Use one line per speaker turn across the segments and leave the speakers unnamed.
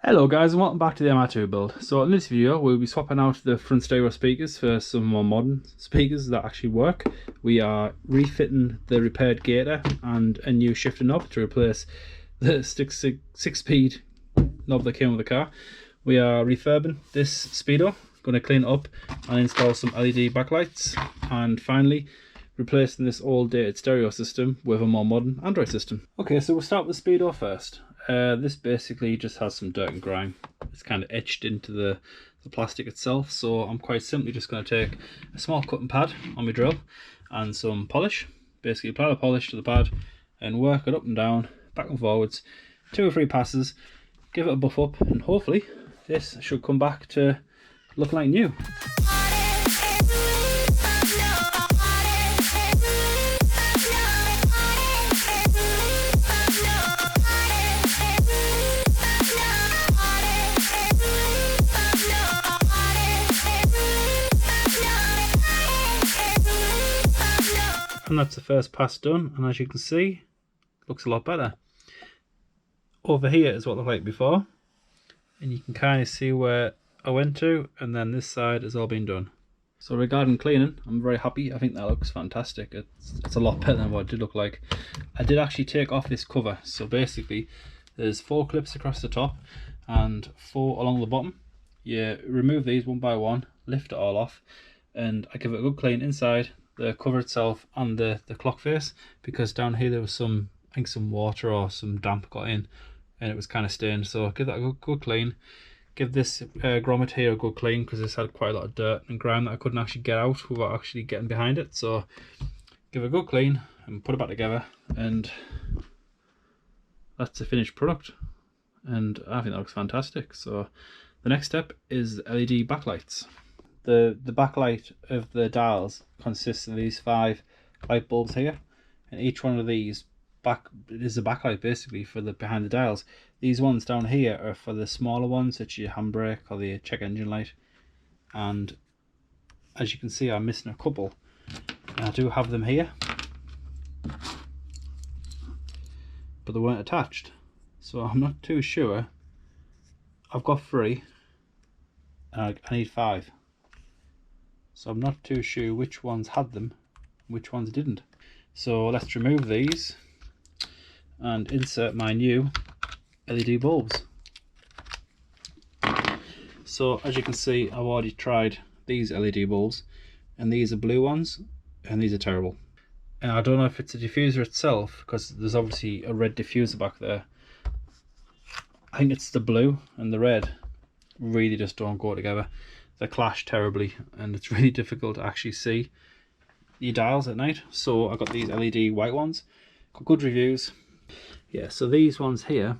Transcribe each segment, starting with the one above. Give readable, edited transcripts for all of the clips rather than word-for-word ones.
Hello guys and welcome back to the MR2 build. So in this video we'll be swapping out the front stereo speakers for some more modern speakers that actually work. We are refitting the repaired gator and a new shifter knob to replace the 6-speed knob that came with the car. We are refurbing this Speedo, going to clean it up and install some LED backlights, and finally replacing this old dated stereo system with a more modern Android system. Okay, so we'll start with the Speedo first. This basically just has some dirt and grime. It's kind of etched into the plastic itself, so I'm quite simply just going to take a small cutting pad on my drill and some polish. Basically apply the polish to the pad and work it up and down, back and forwards, 2 or 3 passes, give it a buff up, and hopefully this should come back to look like new. And that's the first pass done, and as you can see, looks a lot better. Over here is what it looked like before, and you can kind of see where I went to, and then this side has all been done. So regarding cleaning, I'm very happy. I think that looks fantastic. It's a lot better than what it did look like. I did actually take off this cover, so basically there's 4 clips across the top and 4 along the bottom. You remove these one by one, lift it all off, and I give it a good clean inside the cover itself and the clock face, because down here there was some, I think some water or some damp got in and it was kind of stained. So give that a good clean. Give this grommet here a good clean, because this had quite a lot of dirt and grime that I couldn't actually get out without actually getting behind it. So give it a good clean and put it back together, and that's the finished product, and I think that looks fantastic. So the next step is LED backlights. The backlight of the dials consists of these 5 light bulbs here, and each one of these is a backlight basically for the behind the dials. These ones down here are for the smaller ones, such as your handbrake or the check engine light, and as you can see I'm missing a couple, and I do have them here but they weren't attached, so I'm not too sure. I've got 3 and I need 5. So I'm not too sure which ones had them, which ones didn't. So let's remove these and insert my new LED bulbs. So as you can see, I've already tried these LED bulbs, and these are blue ones, and these are terrible. And I don't know if it's a diffuser itself, because there's obviously a red diffuser back there. I think it's the blue and the red really just don't go together. They clash terribly, and it's really difficult to actually see the dials at night. So I got these LED white ones, got good reviews. Yeah, so these ones here,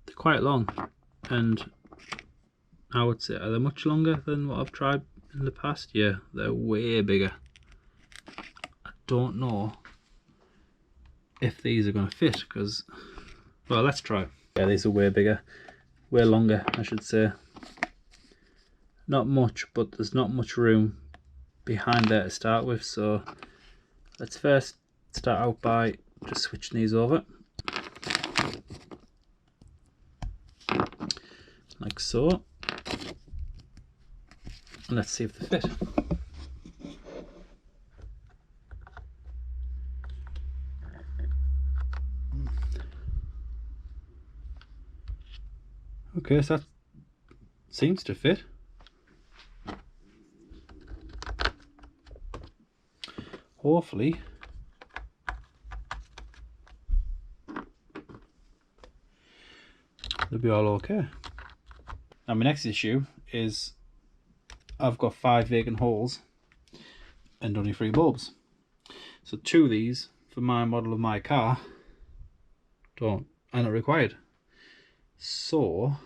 they're quite long, and I would say, are they much longer than what I've tried in the past? Yeah, they're way bigger. I don't know if these are going to fit, because, well, let's try. Yeah, these are way bigger, way longer I should say. Not much, but there's not much room behind there to start with, so let's first start out by just switching these over like so, and let's see if they fit. Okay, so that seems to fit. Hopefully they'll be all okay. Now my next issue is I've got 5 vacant holes and only 3 bulbs. So 2 of these for my model of my car are not required. So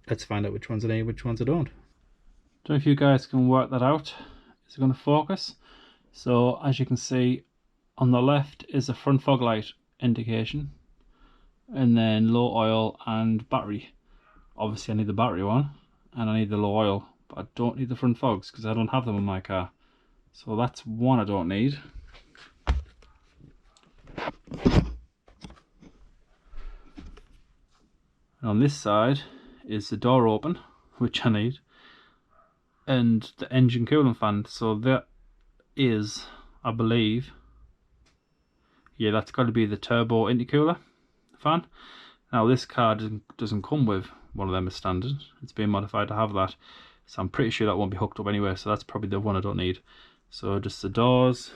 let's find out which ones I need, which ones I don't. Don't know if you guys can work that out. Is it going to focus? So as you can see, on the left is a front fog light indication, and then low oil and battery. Obviously I need the battery one and I need the low oil, but I don't need the front fogs because I don't have them in my car. So that's one I don't need. And on this side is the door open, which I need, and the engine coolant fan. So that is, I believe, yeah, that's got to be the turbo intercooler fan. Now this car doesn't come with one of them as standard. It's been modified to have that, so I'm pretty sure that won't be hooked up anyway, so that's probably the one I don't need. So just the doors,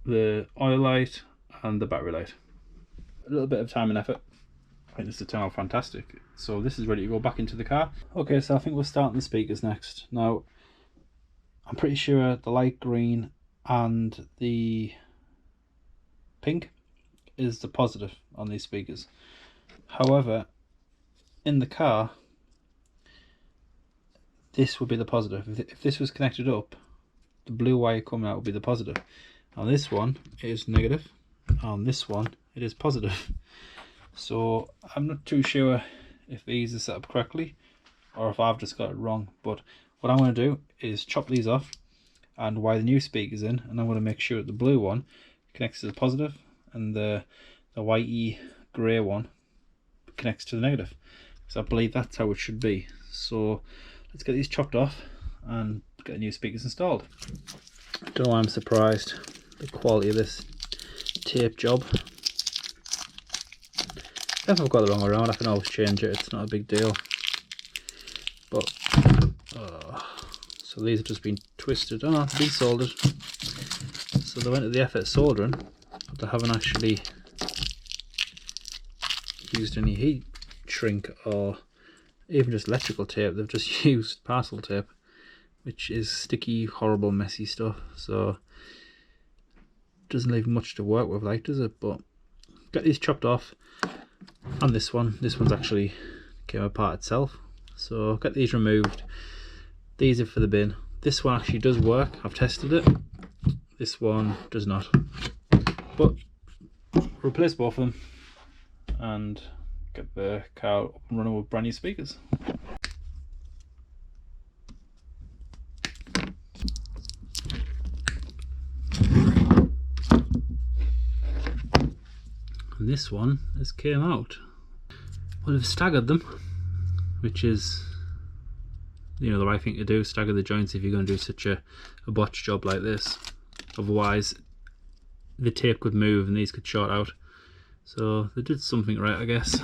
the oil light and the battery light. A little bit of time and effort. I think this will turn out fantastic. So this is ready to go back into the car. Okay, so I think we'll start the speakers next. Now, I'm pretty sure the light green and the pink is the positive on these speakers. However, in the car, this would be the positive. If this was connected up, the blue wire coming out would be the positive. On this one, it is negative. On this one, it is positive. So I'm not too sure if these are set up correctly or if I've just got it wrong, but what I'm going to do is chop these off and wire the new speakers in, and I'm going to make sure that the blue one connects to the positive and the whitey grey one connects to the negative, because I believe that's how it should be. So let's get these chopped off and get the new speakers installed. I don't know why I'm surprised the quality of this tape job. If I've got the wrong way around, I can always change it, it's not a big deal. But so these have just been twisted, oh no, they've been soldered. So they went to the effort of soldering, but they haven't actually used any heat shrink or even just electrical tape. They've just used parcel tape, which is sticky, horrible, messy stuff. So doesn't leave much to work with, like, does it? But got these chopped off, and this one's actually came apart itself. So got these removed. These are for the bin. This one actually does work. I've tested it. This one does not. But replace both of them and get the car up and running with brand new speakers. And this one has came out. Well, I've staggered them, which is, you know, the right thing to do. Stagger the joints if you're going to do such a botch job like this. Otherwise the tape could move and these could short out. So they did something right, I guess.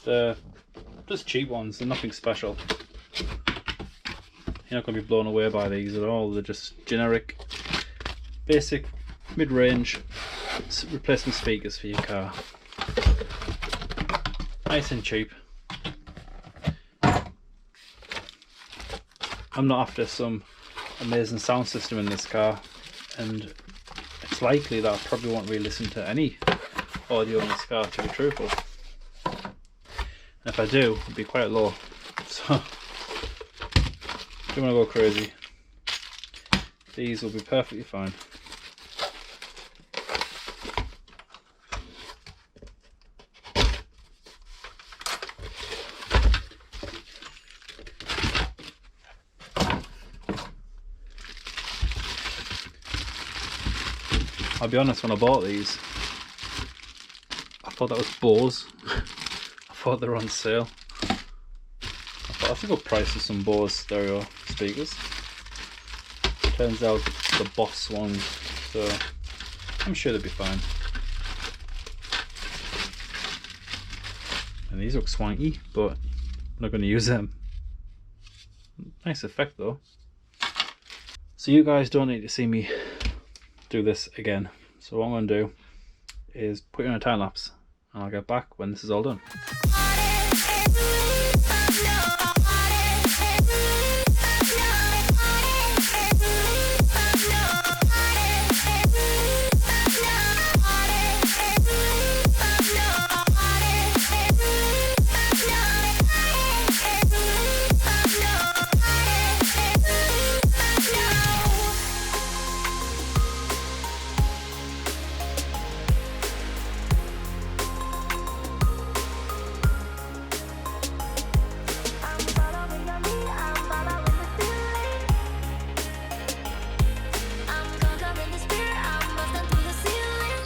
They're just cheap ones, they're nothing special. You're not going to be blown away by these at all. They're just generic, basic, mid-range replacement speakers for your car. Nice and cheap. I'm not after some amazing sound system in this car, and it's likely that I probably won't really listen to any audio in this car, to be truthful. And if I do, it'll be quite low. So if you want to go crazy, these will be perfectly fine. I'll be honest, when I bought these, I thought that was Bose. I thought they were on sale. I thought that's a good price for some Bose stereo speakers. Turns out it's the Boss ones, so I'm sure they'll be fine. And these look swanky, but I'm not going to use them. Nice effect though. So you guys don't need to see me do this again. So what I'm going to do is put you on a time lapse and I'll get back when this is all done.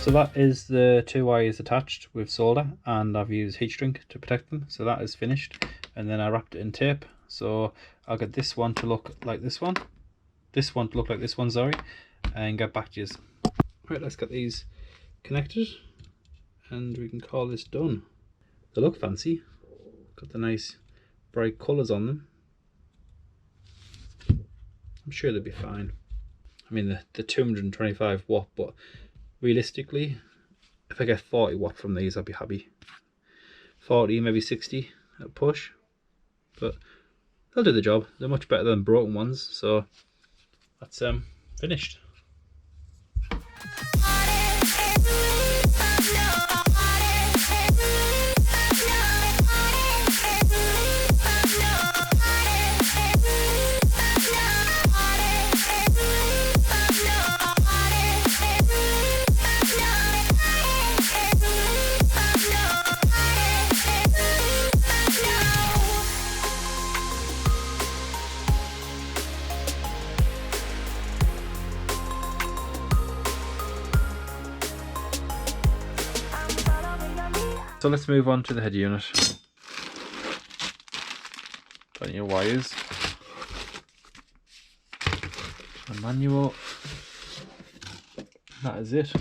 So that is the 2 wires attached with solder, and I've used heat shrink to protect them, so that is finished. And then I wrapped it in tape, so I'll get this one to look like this one to look like this one, sorry, and get back to you. Right, let's get these connected and we can call this done. They look fancy, got the nice bright colours on them. I'm sure they'll be fine. I mean, the 225 watt, but realistically, if I get 40 watt from these, I'd be happy. 40, maybe 60 at a push, but they'll do the job. They're much better than broken ones, so that's finished. So let's move on to the head unit. Got your wires, a manual, that is it.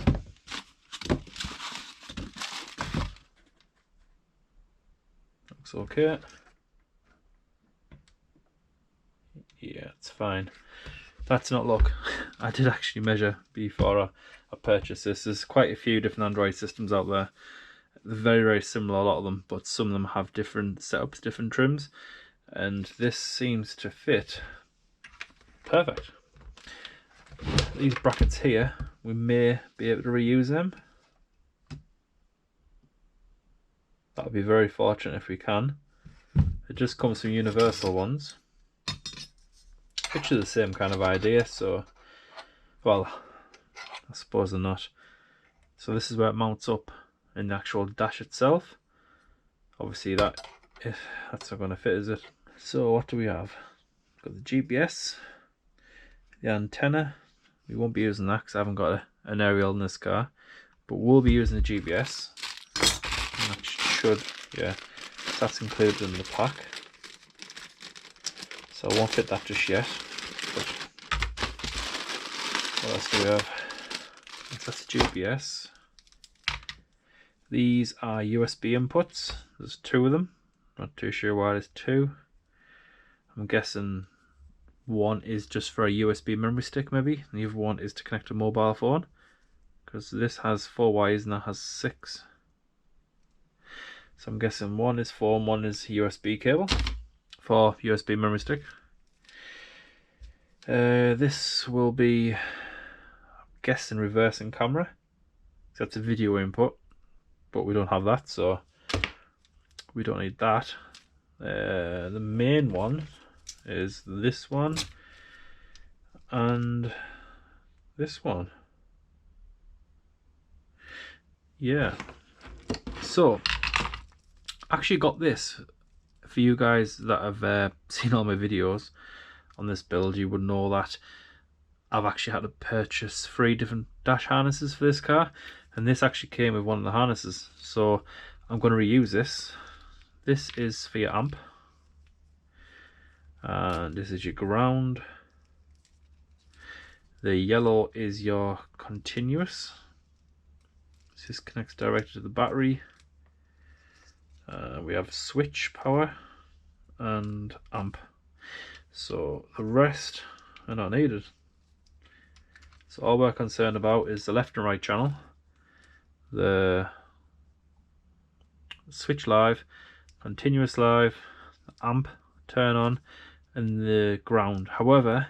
Looks okay. Yeah, it's fine. That's not luck. I did actually measure before I purchased this. There's quite a few different Android systems out there. They're very, very similar, a lot of them, but some of them have different setups, different trims, and this seems to fit perfect. These brackets here, we may be able to reuse them. That would be very fortunate if we can. It just comes from universal ones, which is the same kind of idea, so, well, I suppose they're not. So this is where it mounts up in the actual dash itself. Obviously that's not going to fit, is it? So what do we have? Got the GPS, the antenna. We won't be using that because I haven't got an aerial in this car, but we'll be using the GPS. And that should, yeah, that's included in the pack, so I won't fit that just yet. But what else do we have? That's the GPS. These are USB inputs. There's 2 of them. Not too sure why there's 2. I'm guessing one is just for a USB memory stick maybe, and the other one is to connect to a mobile phone, because this has 4 wires and that has 6. So I'm guessing one is 4 and one is USB cable for USB memory stick. This will be, I'm guessing, reversing camera. So that's a video input, but we don't have that, so we don't need that. The main one is this one and this one. Yeah, so I actually got this for you guys that have seen all my videos on this build. You would know that I've actually had to purchase 3 different dash harnesses for this car, and this actually came with one of the harnesses, so I'm going to reuse this. This is for your amp, and this is your ground. The yellow is your continuous. This connects directly to the battery. We have switch power and amp, so the rest are not needed. So all we're concerned about is the left and right channel, the switch live, continuous live, amp turn on, and the ground. However,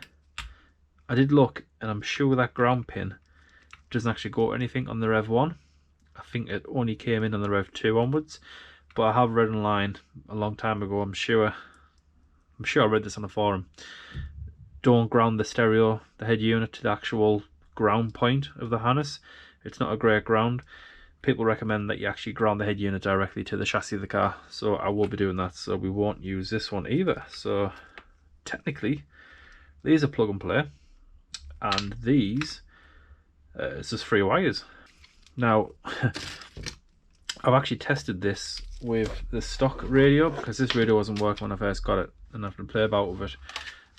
I did look and I'm sure that ground pin doesn't actually go anything on the Rev 1. I think it only came in on the Rev 2 onwards, but I have read online a long time ago, I'm sure I read this on a forum, don't ground the stereo, the head unit, to the actual ground point of the harness. It's not a great ground. People recommend that you actually ground the head unit directly to the chassis of the car, so I will be doing that. So we won't use this one either. So technically these are plug and play, and these it's just 3 wires. Now, I've actually tested this with the stock radio, because this radio wasn't working when I first got it, and I've been playing about with it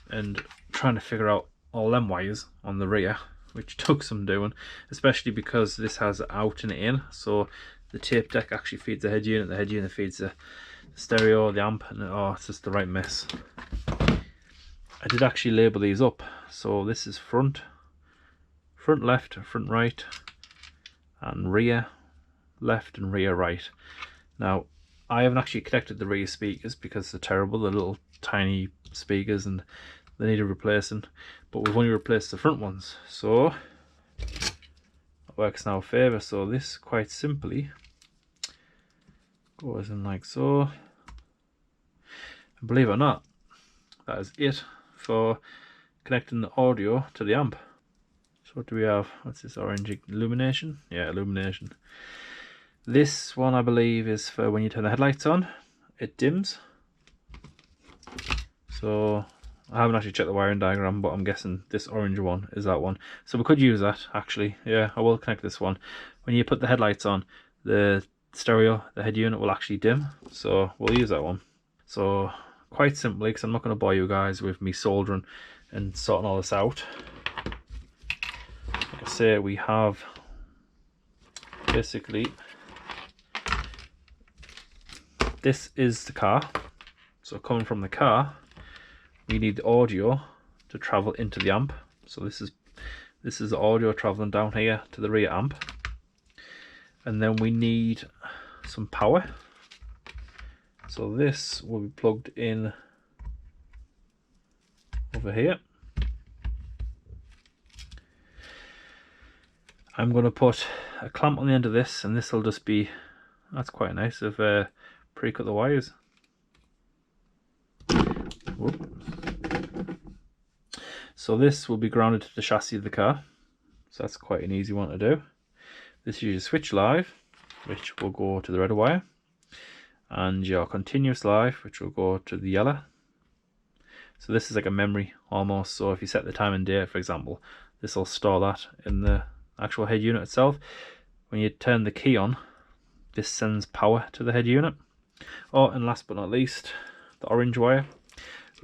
and trying to figure out all them wires on the rear, which took some doing, especially because this has out and in, so the tape deck actually feeds the head unit feeds the stereo, the amp, and oh, it's just the right mess. I did actually label these up, so this is front left, front right, and rear left and rear right. Now, I haven't actually connected the rear speakers because they're terrible, the little tiny speakers, and they need replacing, but we've only replaced the front ones, so it works in our favour. So this quite simply goes in like so, and believe it or not, that is it for connecting the audio to the amp. So what do we have? What's this orange illumination? Yeah, illumination. This one I believe is for when you turn the headlights on, it dims. So I haven't actually checked the wiring diagram, but I'm guessing this orange one is that one. So we could use that actually. Yeah, I will connect this one. When you put the headlights on, the stereo, the head unit will actually dim. So we'll use that one. So quite simply, because I'm not going to bore you guys with me soldering and sorting all this out. Like I say, we have basically, this is the car. So coming from the car, we need the audio to travel into the amp. So this is the audio traveling down here to the rear amp, and then we need some power. So this will be plugged in over here. I'm going to put a clamp on the end of this, and this will just be, that's quite nice, I've pre-cut the wires. Whoop. So this will be grounded to the chassis of the car, so that's quite an easy one to do. This is your switch live, which will go to the red wire, and your continuous live, which will go to the yellow. So this is like a memory almost, so if you set the time and date, for example, this will store that in the actual head unit itself. When you turn the key on, this sends power to the head unit. Oh, and last but not least, the orange wire,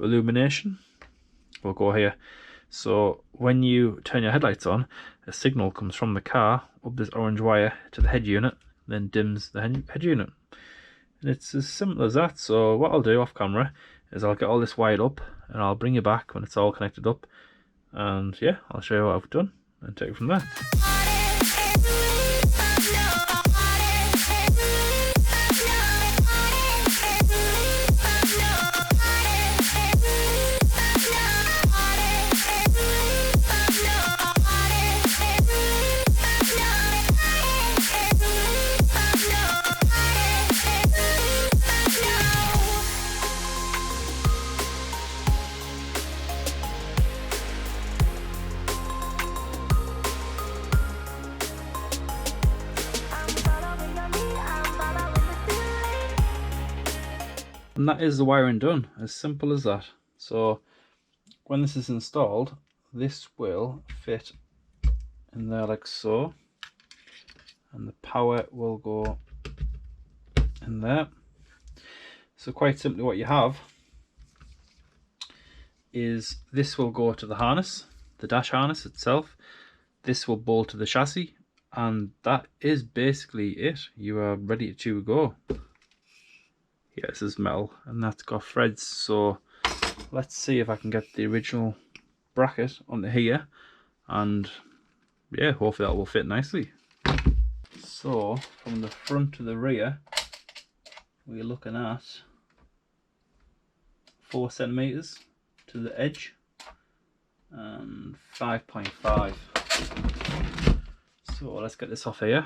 illumination, will go here. So when you turn your headlights on, a signal comes from the car up this orange wire to the head unit, then dims the head unit. And it's as simple as that. So what I'll do off camera is I'll get all this wired up, and I'll bring you back when it's all connected up, and yeah, I'll show you what I've done and take it from there. And that is the wiring done, as simple as that. So when this is installed, this will fit in there like so, and the power will go in there. So quite simply what you have is this will go to the harness, the dash harness itself. This will bolt to the chassis, and that is basically it. You are ready to go. Yeah, this is metal, and that's got threads, so let's see if I can get the original bracket onto here, and yeah, hopefully that will fit nicely. So from the front to the rear, we're looking at 4 centimeters to the edge and 5.5. So let's get this off here,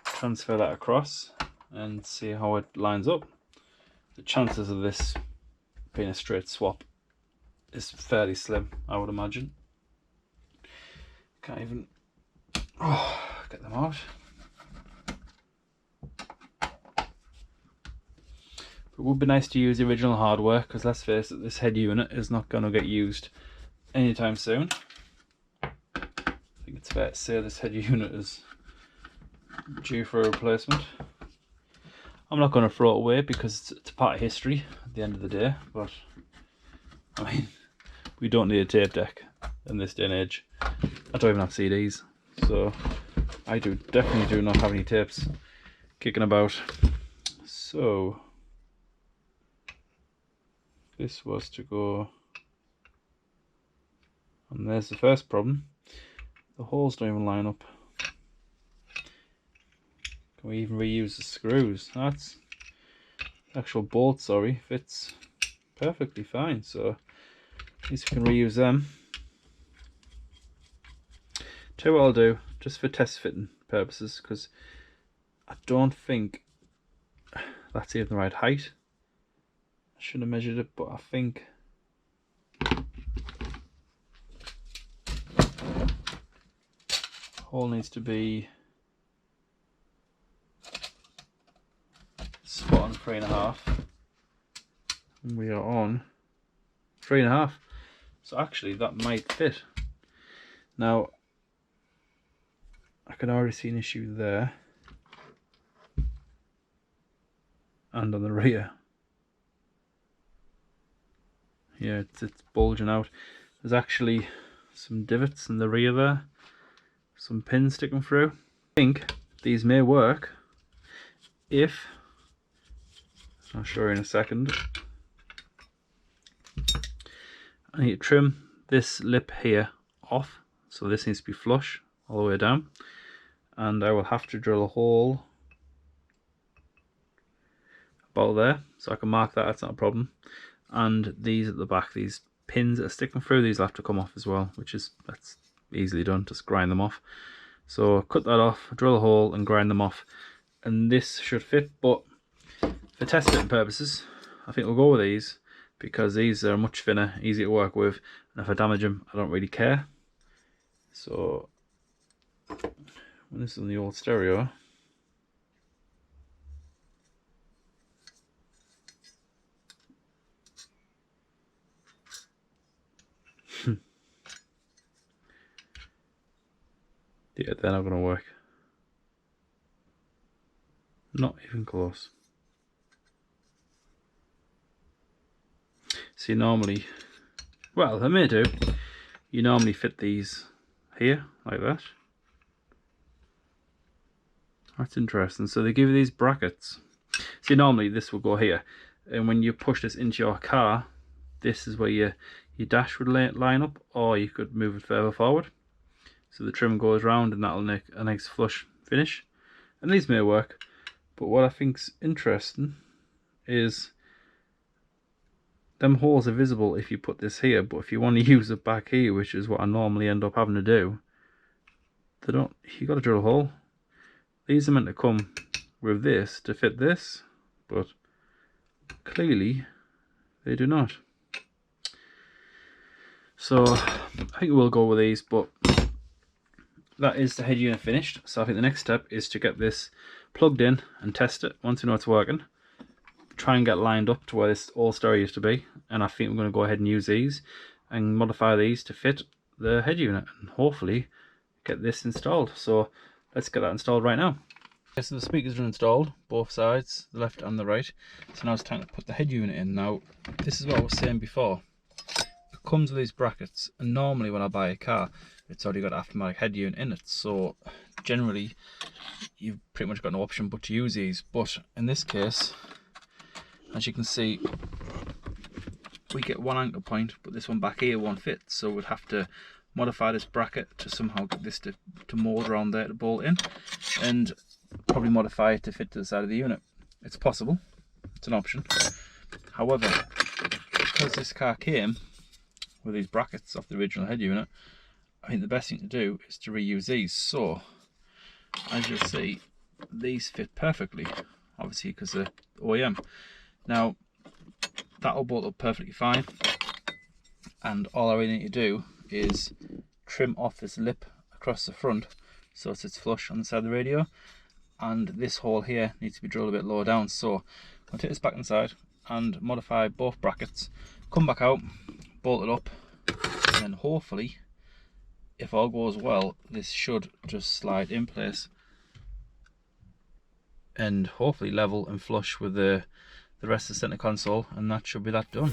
transfer that across, and see how it lines up. The chances of this being a straight swap is fairly slim, I would imagine. Can't even get them out. It would be nice to use the original hardware, because let's face it, this head unit is not going to get used anytime soon. I think it's fair to say this head unit is due for a replacement. I'm not going to throw it away because it's a part of history at the end of the day, but I mean, we don't need a tape deck in this day and age. I don't even have CDs, so I definitely do not have any tapes kicking about. So this was to go, and there's the first problem. The holes don't even line up. Can we even reuse the screws? That's the actual bolt, sorry, fits perfectly fine, so at least we can reuse them. Tell you what I'll do, just for test fitting purposes, because I don't think that's even the right height. I should have measured it, but I think the hole needs to be spot on 3.5. And we are on 3.5. So actually that might fit. Now I can already see an issue there and on the rear. Yeah, it's bulging out. There's actually some divots in the rear there, some pins sticking through. I think these may work if, I'll show you in a second. I need to trim this lip here off, so this needs to be flush all the way down, and I will have to drill a hole about there, so I can mark that, that's not a problem. And these at the back, these pins that are sticking through, these will have to come off as well, that's easily done, just grind them off. So cut that off, drill a hole and grind them off, and this should fit. But for test fitting purposes, I think we'll go with these, because these are much thinner, easy to work with, and if I damage them, I don't really care. So when this is on the old stereo, yeah, they're not going to work. Not even close. See, normally, well, they may do. You normally fit these here, like that. That's interesting. So they give you these brackets. See, normally this will go here, and when you push this into your car, this is where your dash would line up, or you could move it further forward. So the trim goes round, and that'll make a nice flush finish. And these may work, but what I think's interesting is them holes are visible if you put this here, but if you want to use it back here, which is what I normally end up having to do, they don't. You got to drill a hole. These are meant to come with this to fit this, but clearly they do not. So I think we'll go with these, but that is the head unit finished. So I think the next step is to get this plugged in and test it. Once we know it's working, try and get lined up to where this old stereo used to be, and I think we're going to go ahead and use these and modify these to fit the head unit and hopefully get this installed. So let's get that installed right now. Okay, so the speakers are installed, both sides, the left and the right. So now it's time to put the head unit in. Now this is what I was saying before. It comes with these brackets, and normally when I buy a car, it's already got aftermarket head unit in it. So generally you've pretty much got no option but to use these. But in this case, as you can see, we get one anchor point, but this one back here won't fit, so we'd have to modify this bracket to somehow get this to mold around there to bolt in, and probably modify it to fit to the side of the unit. It's possible, it's an option. However, because this car came with these brackets off the original head unit, I think the best thing to do is to reuse these. So as you'll see, these fit perfectly, obviously because they're OEM. Now that'll bolt up perfectly fine, and all I really need to do is trim off this lip across the front so it sits flush on the side of the radio, and this hole here needs to be drilled a bit lower down. So I'll take this back inside and modify both brackets, come back out, bolt it up, and then hopefully, if all goes well, this should just slide in place and hopefully level and flush with the rest of the centre console, and that should be that done.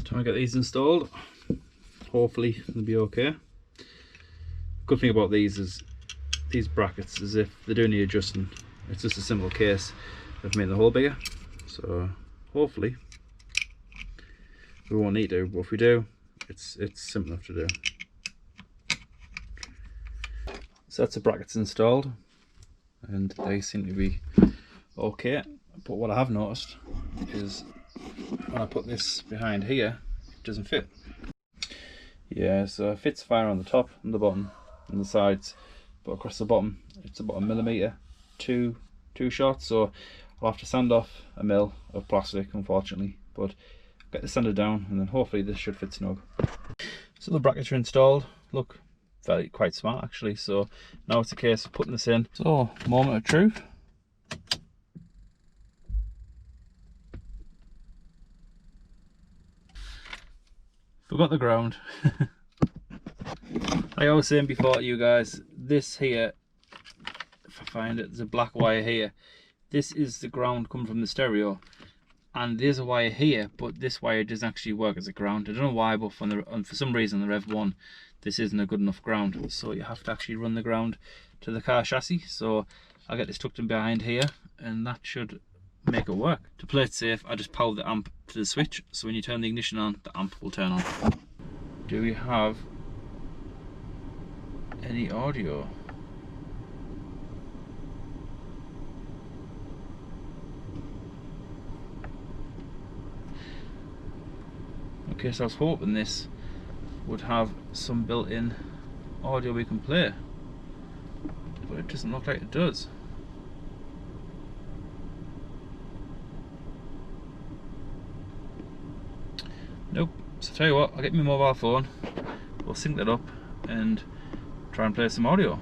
Trying to get these installed. Hopefully they'll be okay. Good thing about these is these brackets, as if they do need adjusting. It's just a simple case of making the hole bigger, so hopefully we won't need to, but if we do, it's simple enough to do. So that's the brackets installed, and they seem to be okay. But what I have noticed is when I put this behind here, it doesn't fit. Yeah, so it fits fine on the top and the bottom and the sides, but across the bottom it's about 1 millimetre too short, so I'll have to sand off a mil of plastic, unfortunately, but I'll get the sander down and then hopefully this should fit snug. So the brackets are installed, look quite smart actually, so now it's a case of putting this in. So, moment of truth. Forgot the ground. Like I was saying before to you guys, this here, if I find it, there's a black wire here. This is the ground coming from the stereo, and there's a wire here, but this wire doesn't actually work as a ground. I don't know why, but for some reason the Rev 1, this isn't a good enough ground, so you have to actually run the ground to the car chassis. So I'll get this tucked in behind here, and that should make it work. To play it safe, I just power the amp to the switch, so when you turn the ignition on, the amp will turn on. Do we have any audio? Okay, so I was hoping this would have some built-in audio we can play, but it doesn't look like it does. Nope. So tell you what, I'll get my mobile phone, we'll sync that up and try and play some audio.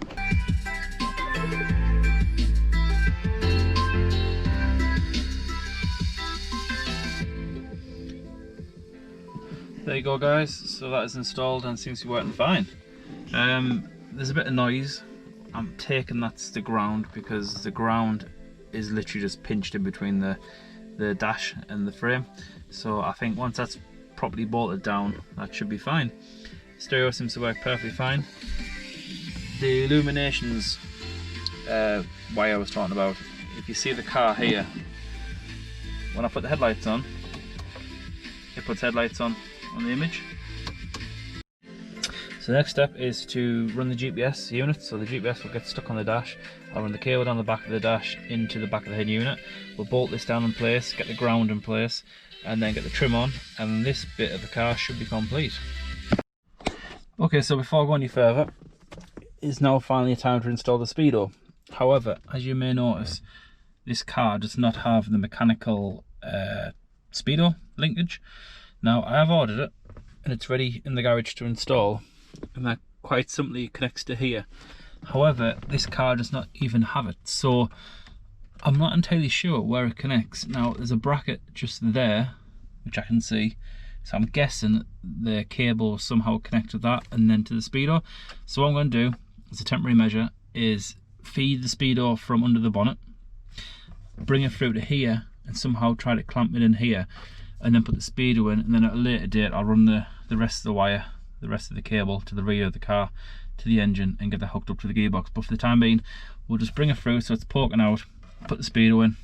There you go guys, so that is installed and seems to be working fine. There's a bit of noise. I'm taking that's the ground, because the ground is literally just pinched in between the dash and the frame. So I think once that's properly bolted down, that should be fine. Stereo seems to work perfectly fine. The illuminations wire I was talking about, if you see the car here, when I put the headlights on, it puts headlights on the image. So the next step is to run the GPS unit. So the GPS will get stuck on the dash. I'll run the cable down the back of the dash into the back of the head unit. We'll bolt this down in place, get the ground in place, and then get the trim on, and this bit of the car should be complete. Okay, so before I go any further, it's now finally time to install the Speedo. However, as you may notice, this car does not have the mechanical Speedo linkage. Now I have ordered it and it's ready in the garage to install, and that quite simply connects to here. However, this car does not even have it, so I'm not entirely sure where it connects. Now there's a bracket just there which I can see, so I'm guessing the cable somehow connects to that and then to the Speedo. So what I'm going to do as a temporary measure is feed the Speedo from under the bonnet, bring it through to here and somehow try to clamp it in here, and then put the Speedo in, and then at a later date I'll run the rest of the wire, the rest of the cable to the rear of the car, to the engine, and get that hooked up to the gearbox. But for the time being, we'll just bring it through so it's poking out, put the Speedo in,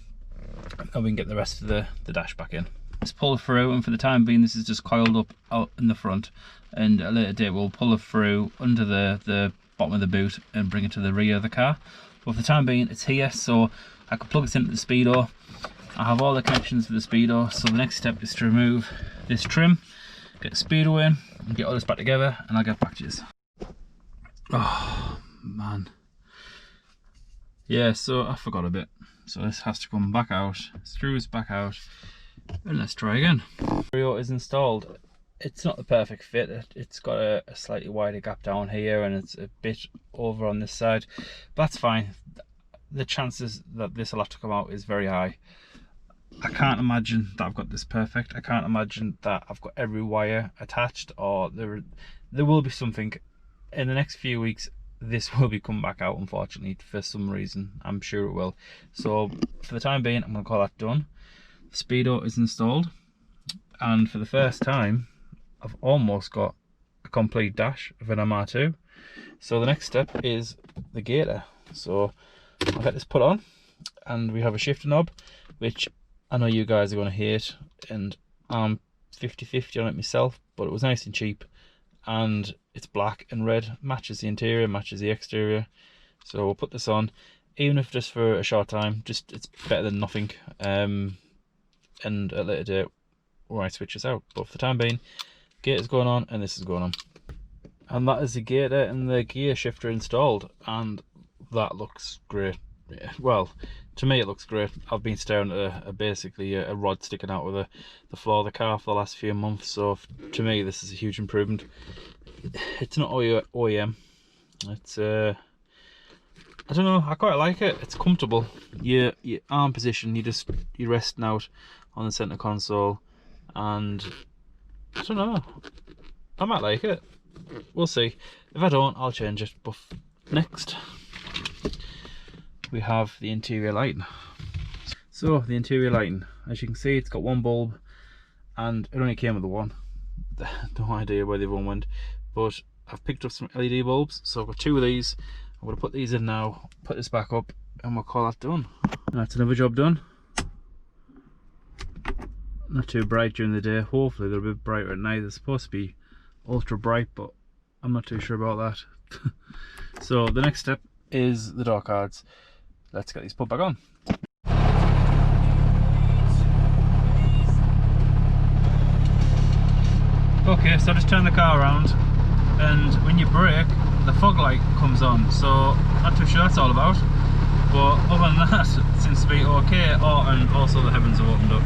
and we can get the rest of the dash back in. Let's pull it through, and for the time being this is just coiled up out in the front, and at a later date we'll pull it through under the bottom of the boot and bring it to the rear of the car. But for the time being it's here, so I can plug it into the Speedo. I have all the connections for the Speedo, so the next step is to remove this trim, get the Speedo in, and get all this back together, and I'll get back to you. Oh man, yeah, so I forgot a bit. So this has to come back out, screws back out, and let's try again. Stereo is installed. It's not the perfect fit. It's got a slightly wider gap down here, and it's a bit over on this side. But that's fine. The chances that this will have to come out is very high. I can't imagine that I've got this perfect. I can't imagine that I've got every wire attached, or there will be something in the next few weeks. This will be come back out, unfortunately, for some reason. I'm sure it will. So for the time being, I'm going to call that done. The Speedo is installed, and for the first time I've almost got a complete dash of an MR2. So the next step is the gator. So I'll get this put on, and we have a shifter knob, which I know you guys are going to hate, and I'm 50-50 on it myself, but it was nice and cheap, and it's black and red, matches the interior, matches the exterior. So we'll put this on, even if just for a short time. Just, it's better than nothing. And at a later date we might switch this out, but for the time being, gator's going on and this is going on. And that is the gator and the gear shifter installed, and that looks great. Yeah, well, to me it looks great. I've been staring at basically a rod sticking out of the floor of the car for the last few months, so to me this is a huge improvement. It's not OEM. It's I don't know, I quite like it. It's comfortable. Your arm position, you're resting out on the center console, and I don't know, I might like it. We'll see. If I don't, I'll change it. But next we have the interior lighting. So the interior lighting, as you can see, it's got one bulb, and it only came with the one. No idea where the other one went, but I've picked up some LED bulbs, so I've got two of these. I'm going to put these in now, put this back up, and we'll call that done. That's another job done. Not too bright during the day. Hopefully they're a bit brighter at night. They're supposed to be ultra bright, but I'm not too sure about that. So the next step is the door cards. Let's get these put back on. Okay, so I just turn the car around, and when you brake, the fog light comes on, so not too sure that's all about. But other than that, it seems to be okay. Oh, and also the heavens have opened up.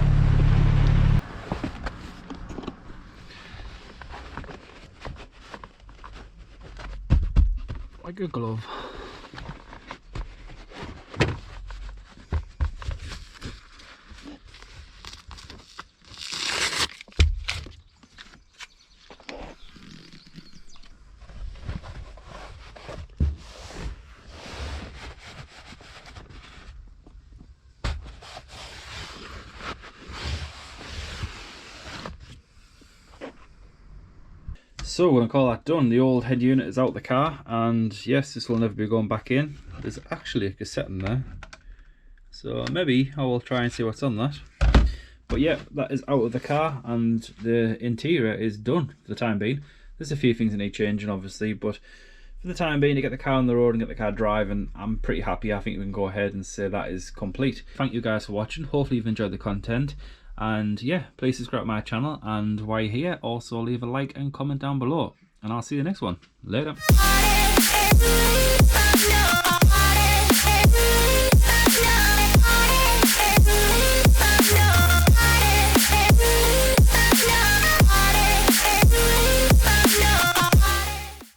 Like a glove. So we're going to call that done. The old head unit is out the car, and yes, this will never be going back in. There's actually a cassette in there, so maybe I will try and see what's on that. But yeah, that is out of the car, and the interior is done for the time being. There's a few things that need changing, obviously, but for the time being, to get the car on the road and get the car driving, I'm pretty happy. I think we can go ahead and say that is complete. Thank you guys for watching. Hopefully you've enjoyed the content. And yeah, please subscribe to my channel, and while you're here, also leave a like and comment down below, and I'll see you next one. Later.